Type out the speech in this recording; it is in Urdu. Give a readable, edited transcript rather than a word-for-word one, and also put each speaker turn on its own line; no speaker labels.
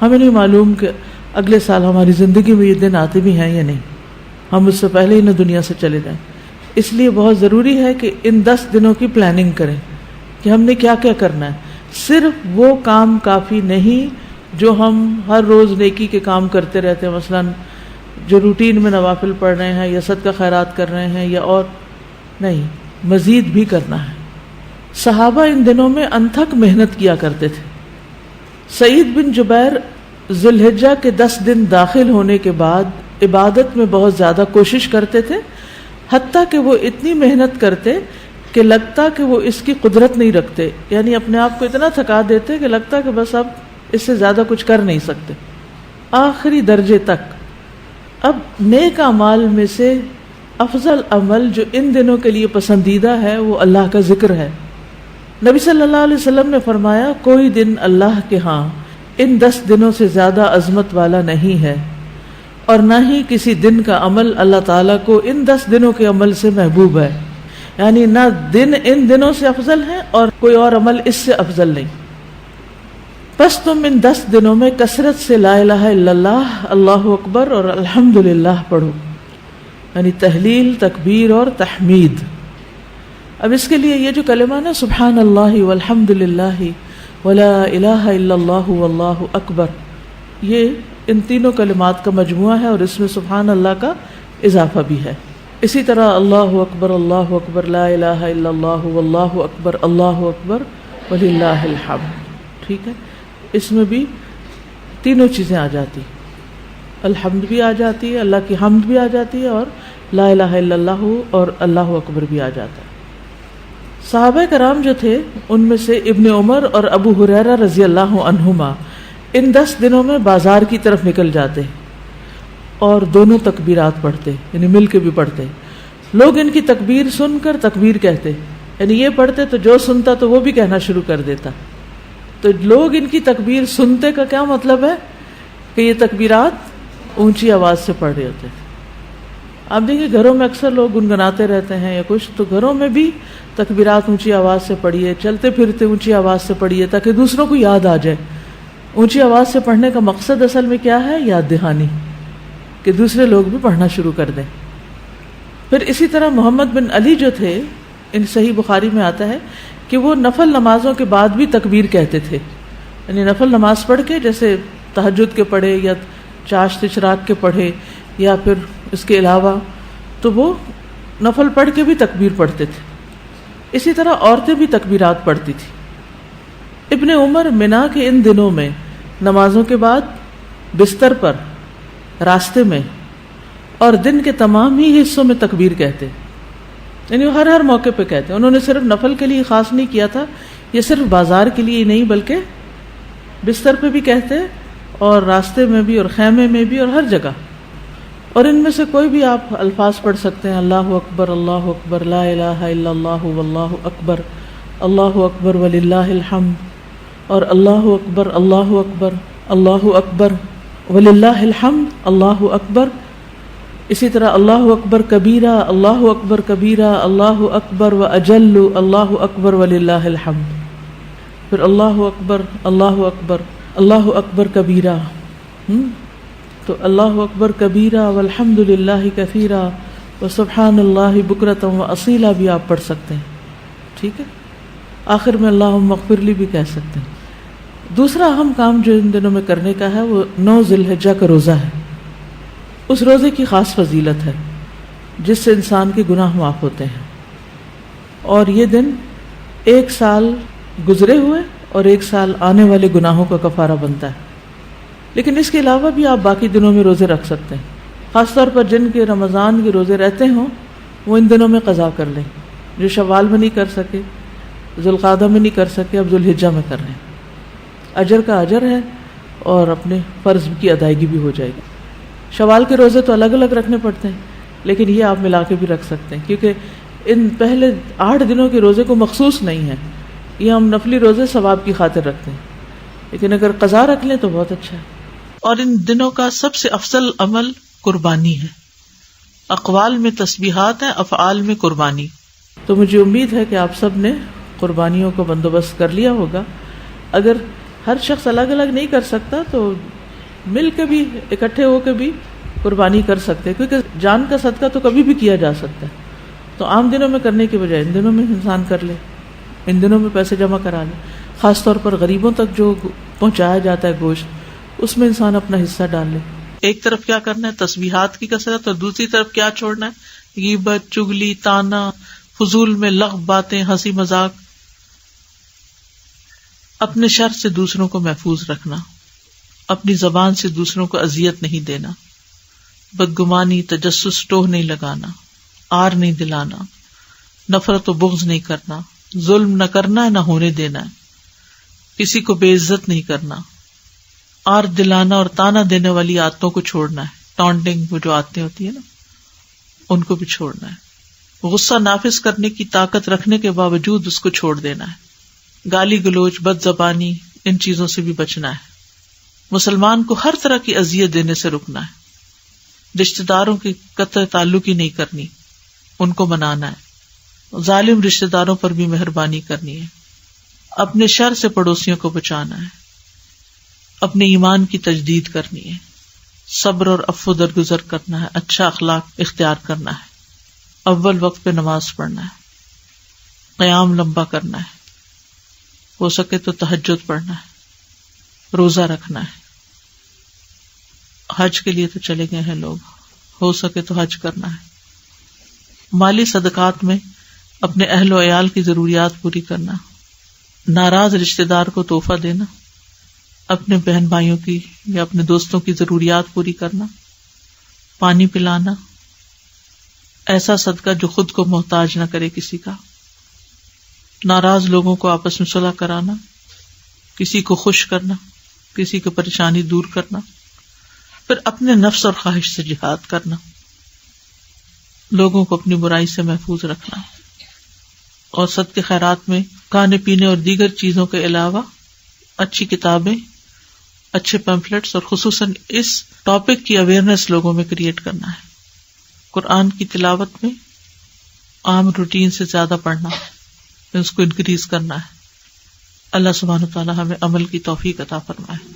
ہمیں نہیں معلوم کہ اگلے سال ہماری زندگی میں یہ دن آتے بھی ہیں یا نہیں، ہم اس سے پہلے ہی نہ دنیا سے چلے جائیں. اس لیے بہت ضروری ہے کہ ان 10 دنوں کی پلاننگ کریں کہ ہم نے کیا کیا کرنا ہے. صرف وہ کام کافی نہیں جو ہم ہر روز نیکی کے کام کرتے رہتے ہیں، مثلا جو روٹین میں نوافل پڑھ رہے ہیں یا صدقہ خیرات کر رہے ہیں، یا اور نہیں، مزید بھی کرنا ہے. صحابہ ان دنوں میں انتھک محنت کیا کرتے تھے. سعید بن جبیر ذو الحجہ کے 10 دن داخل ہونے کے بعد عبادت میں بہت زیادہ کوشش کرتے تھے، حتیٰ کہ وہ اتنی محنت کرتے کہ لگتا کہ وہ اس کی قدرت نہیں رکھتے، یعنی اپنے آپ کو اتنا تھکا دیتے کہ لگتا کہ بس اب اس سے زیادہ کچھ کر نہیں سکتے، آخری درجے تک. اب نیک اعمال میں سے افضل عمل جو ان دنوں کے لیے پسندیدہ ہے وہ اللہ کا ذکر ہے. نبی صلی اللہ علیہ وسلم نے فرمایا کوئی دن اللہ کے ہاں ان 10 دنوں سے زیادہ عظمت والا نہیں ہے، اور نہ ہی کسی دن کا عمل اللہ تعالیٰ کو ان 10 دنوں کے عمل سے محبوب ہے. یعنی نہ دن ان دنوں سے افضل ہے اور کوئی اور عمل اس سے افضل نہیں. بس تم ان 10 دنوں میں کثرت سے لا الہ الا اللہ، اللہ اکبر اور الحمدللہ پڑھو، یعنی تہلیل، تکبیر اور تحمید. اب اس کے لیے یہ جو کلمہ نا سبحان اللہ والحمدللہ ولا الہ الا اللہ واللہ اکبر، یہ ان تینوں کلمات کا مجموعہ ہے اور اس میں سبحان اللہ کا اضافہ بھی ہے. اسی طرح اللہ اکبر لا الہ الا اللہ واللہ اکبر وللہ الحمد. ٹھیک ہے، اس میں بھی تینوں چیزیں آ جاتی، الحمد بھی آ جاتی ہے، اللہ کی حمد بھی آ جاتی ہے، اور لا الہ الا اللہ اور اللہ اکبر بھی آ جاتا ہے. صحابہ کرام جو تھے ان میں سے ابن عمر اور ابو ہریرہ رضی اللہ عنہما ان 10 دنوں میں بازار کی طرف نکل جاتے اور دونوں تکبیرات پڑھتے، یعنی مل کے بھی پڑھتے. لوگ ان کی تکبیر سن کر تکبیر کہتے، یعنی یہ پڑھتے تو جو سنتا تو وہ بھی کہنا شروع کر دیتا. تو لوگ ان کی تکبیر سنتے کا کیا مطلب ہے کہ یہ تکبیرات اونچی آواز سے پڑھ رہے ہوتے تھے. آپ دیکھیں گھروں میں اکثر لوگ گنگناتے رہتے ہیں یا کچھ، تو گھروں میں بھی تکبیرات اونچی آواز سے پڑھیے، چلتے پھرتے اونچی آواز سے پڑھیے تاکہ دوسروں کو یاد آ جائے. اونچی آواز سے پڑھنے کا مقصد اصل میں کیا ہے؟ یاد دہانی، کہ دوسرے لوگ بھی پڑھنا شروع کر دیں. پھر اسی طرح محمد بن علی جو تھے، ان صحیح بخاری میں آتا ہے کہ وہ نفل نمازوں کے بعد بھی تکبیر کہتے تھے. یعنی نفل نماز پڑھ کے، جیسے تہجد کے پڑھے یا چاشت اشراق کے پڑھے یا پھر اس کے علاوہ، تو وہ نفل پڑھ کے بھی تکبیر پڑھتے تھے. اسی طرح عورتیں بھی تکبیرات پڑھتی تھی. ابن عمر منا کے ان دنوں میں نمازوں کے بعد بستر پر، راستے میں اور دن کے تمام ہی حصوں میں تکبیر کہتے، یعنی ہر موقع پہ کہتے. انہوں نے صرف نفل کے لیے خاص نہیں کیا تھا، یہ صرف بازار کے لیے نہیں بلکہ بستر پہ بھی کہتے اور راستے میں بھی اور خیمے میں بھی اور ہر جگہ. اور ان میں سے کوئی بھی آپ الفاظ پڑھ سکتے ہیں، اللہ اکبر لا الہ الا اللہ واللہ اکبر وللہ الحمد، اور اللہ اکبر وللہ الحمد، اللہ اکبر. اسی طرح اللہ اکبر کبیرہ، اللہ اکبر و اجل، اللہ اکبر وللہ الحمد. پھر اللہ اکبر کبیرہ. تو اللہ اکبر کبیرہ والحمد للہ کثیرہ وسبحان اللہ بکرۃ و اصیلا بھی آپ پڑھ سکتے ہیں. ٹھیک ہے، آخر میں اللہم اغفر لی بھی کہہ سکتے ہیں. دوسرا اہم کام جو ان دنوں میں کرنے کا ہے وہ 9 ذی الحجہ کا روزہ ہے. اس روزے کی خاص فضیلت ہے جس سے انسان کے گناہ معاف ہوتے ہیں، اور یہ دن 1 سال گزرے ہوئے اور 1 سال آنے والے گناہوں کا کفارہ بنتا ہے. لیکن اس کے علاوہ بھی آپ باقی دنوں میں روزے رکھ سکتے ہیں. خاص طور پر جن کے رمضان کے روزے رہتے ہوں وہ ان دنوں میں قضا کر لیں. جو شوال میں نہیں کر سکے، ذوالقعدہ میں نہیں کر سکے، اب ذوالحجہ میں کر لیں. اجر کا اجر ہے اور اپنے فرض کی ادائیگی بھی ہو جائے گی. شوال کے روزے تو الگ الگ رکھنے پڑتے ہیں، لیکن یہ آپ ملا کے بھی رکھ سکتے ہیں، کیونکہ ان پہلے 8 دنوں کے روزے کو مخصوص نہیں ہے. یہ ہم نفلی روزے ثواب کی خاطر رکھتے ہیں، لیکن اگر قضا رکھ لیں تو بہت اچھا ہے. اور ان دنوں کا سب سے افضل عمل قربانی ہے. اقوال میں تسبیحات ہیں، افعال میں قربانی. تو مجھے امید ہے کہ آپ سب نے قربانیوں کا بندوبست کر لیا ہوگا. اگر ہر شخص الگ الگ نہیں کر سکتا، تو مل کے بھی اکٹھے ہو کے بھی قربانی کر سکتے ہیں، کیونکہ جان کا صدقہ تو کبھی بھی کیا جا سکتا ہے. تو عام دنوں میں کرنے کی بجائے ان دنوں میں انسان کر لے، ان دنوں میں پیسے جمع کرا لے. خاص طور پر غریبوں تک جو پہنچایا جاتا ہے گوشت، اس میں انسان اپنا حصہ ڈال لے. ایک طرف کیا کرنا ہے، تسبیحات کی کثرت، اور دوسری طرف کیا چھوڑنا ہے، غیبت، چغلی، طانا، فضول میں لغو باتیں، ہنسی مذاق. اپنے شر سے دوسروں کو محفوظ رکھنا، اپنی زبان سے دوسروں کو اذیت نہیں دینا، بدگمانی، تجسس، ٹوہ نہیں لگانا، آر نہیں دلانا، نفرت و بغض نہیں کرنا، ظلم نہ کرنا ہے نہ ہونے دینا ہے، کسی کو بے عزت نہیں کرنا، آر دلانا اور تانا دینے والی عادتوں کو چھوڑنا ہے. ٹانٹنگ، وہ جو عادتیں ہوتی ہیں نا، ان کو بھی چھوڑنا ہے. غصہ نافذ کرنے کی طاقت رکھنے کے باوجود اس کو چھوڑ دینا ہے. گالی گلوچ، بد زبانی، ان چیزوں سے بھی بچنا ہے. مسلمان کو ہر طرح کی اذیت دینے سے رکنا ہے. رشتہ داروں کی قطع تعلق ہی نہیں کرنی، ان کو منانا ہے. ظالم رشتہ داروں پر بھی مہربانی کرنی ہے. اپنے شر سے پڑوسیوں کو بچانا ہے. اپنے ایمان کی تجدید کرنی ہے. صبر اور عفو درگزر کرنا ہے. اچھا اخلاق اختیار کرنا ہے. اول وقت پہ نماز پڑھنا ہے. قیام لمبا کرنا ہے. ہو سکے تو تہجد پڑھنا ہے. روزہ رکھنا ہے. حج کے لیے تو چلے گئے ہیں لوگ، ہو سکے تو حج کرنا ہے. مالی صدقات میں اپنے اہل و عیال کی ضروریات پوری کرنا. ناراض رشتہ دار کو تحفہ دینا. اپنے بہن بھائیوں کی یا اپنے دوستوں کی ضروریات پوری کرنا. پانی پلانا. ایسا صدقہ جو خود کو محتاج نہ کرے کسی کا. ناراض لوگوں کو آپس میں صلح کرانا. کسی کو خوش کرنا، کسی کی پریشانی دور کرنا. پھر اپنے نفس اور خواہش سے جہاد کرنا. لوگوں کو اپنی برائی سے محفوظ رکھنا. اور صدقے خیرات میں کھانے پینے اور دیگر چیزوں کے علاوہ اچھی کتابیں، اچھے پیمفلیٹس اور خصوصاً اس ٹاپک کی اویئرنیس لوگوں میں کریٹ کرنا ہے. قرآن کی تلاوت میں عام روٹین سے زیادہ پڑھنا، اس کو انکریز کرنا ہے. اللہ سبحانہ وتعالی ہمیں عمل کی توفیق عطا فرمائے.